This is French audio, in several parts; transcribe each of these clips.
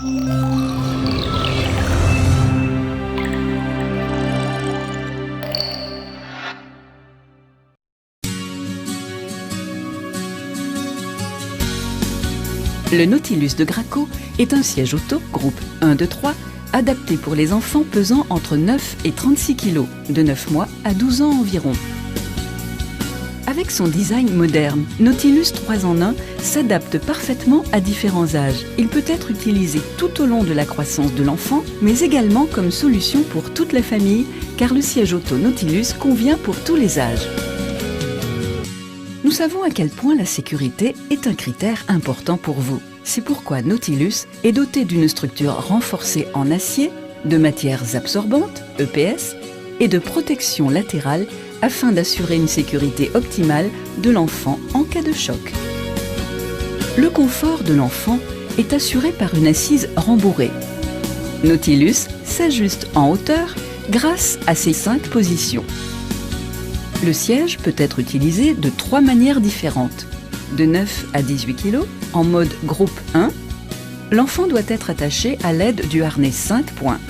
Le Nautilus de Graco est un siège auto, groupe 1, 2, 3, adapté pour les enfants pesant entre 9 et 36 kg, de 9 mois à 12 ans environ. Avec son design moderne, Nautilus 3 en 1 s'adapte parfaitement à différents âges. Il peut être utilisé tout au long de la croissance de l'enfant, mais également comme solution pour toute la famille, car le siège auto Nautilus convient pour tous les âges. Nous savons à quel point la sécurité est un critère important pour vous. C'est pourquoi Nautilus est doté d'une structure renforcée en acier, de matières absorbantes, EPS, et de protection latérale afin d'assurer une sécurité optimale de l'enfant en cas de choc. Le confort de l'enfant est assuré par une assise rembourrée. Nautilus s'ajuste en hauteur grâce à ses 5 positions. Le siège peut être utilisé de 3 manières différentes. De 9 à 18 kg, en mode groupe 1, l'enfant doit être attaché à l'aide du harnais 5 points.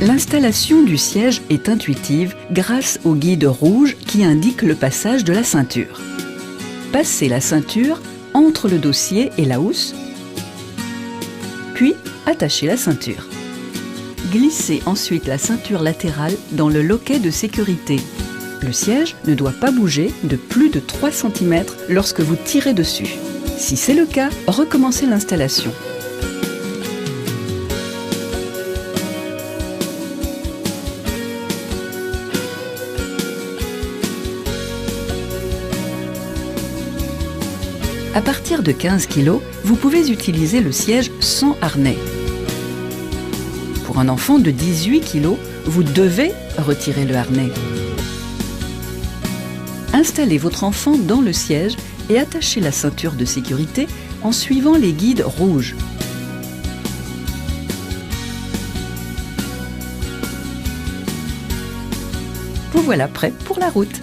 L'installation du siège est intuitive grâce au guide rouge qui indique le passage de la ceinture. Passez la ceinture entre le dossier et la housse, puis attachez la ceinture. Glissez ensuite la ceinture latérale dans le loquet de sécurité. Le siège ne doit pas bouger de plus de 3 cm lorsque vous tirez dessus. Si c'est le cas, recommencez l'installation. À partir de 15 kg, vous pouvez utiliser le siège sans harnais. Pour un enfant de 18 kg, vous devez retirer le harnais. Installez votre enfant dans le siège et attachez la ceinture de sécurité en suivant les guides rouges. Vous voilà prêt pour la route.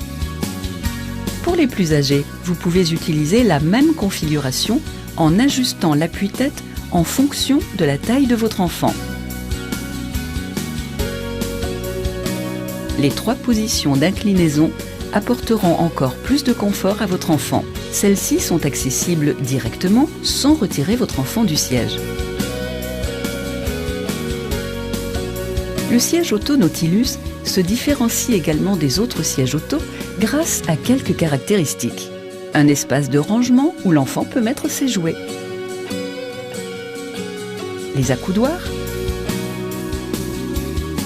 Pour les plus âgés, vous pouvez utiliser la même configuration en ajustant l'appui-tête en fonction de la taille de votre enfant. Les 3 positions d'inclinaison apporteront encore plus de confort à votre enfant. Celles-ci sont accessibles directement sans retirer votre enfant du siège. Le siège auto Nautilus se différencie également des autres sièges auto grâce à quelques caractéristiques. Un espace de rangement où l'enfant peut mettre ses jouets. Les accoudoirs.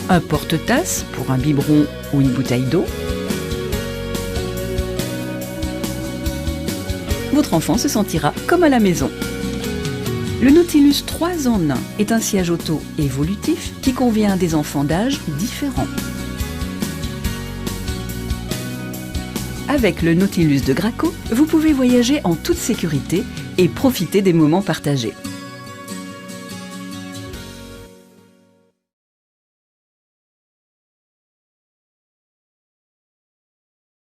Un porte-tasse pour un biberon ou une bouteille d'eau. Votre enfant se sentira comme à la maison. Le Nautilus 3 en 1 est un siège auto évolutif qui convient à des enfants d'âge différents. Avec le Nautilus de Graco, vous pouvez voyager en toute sécurité et profiter des moments partagés.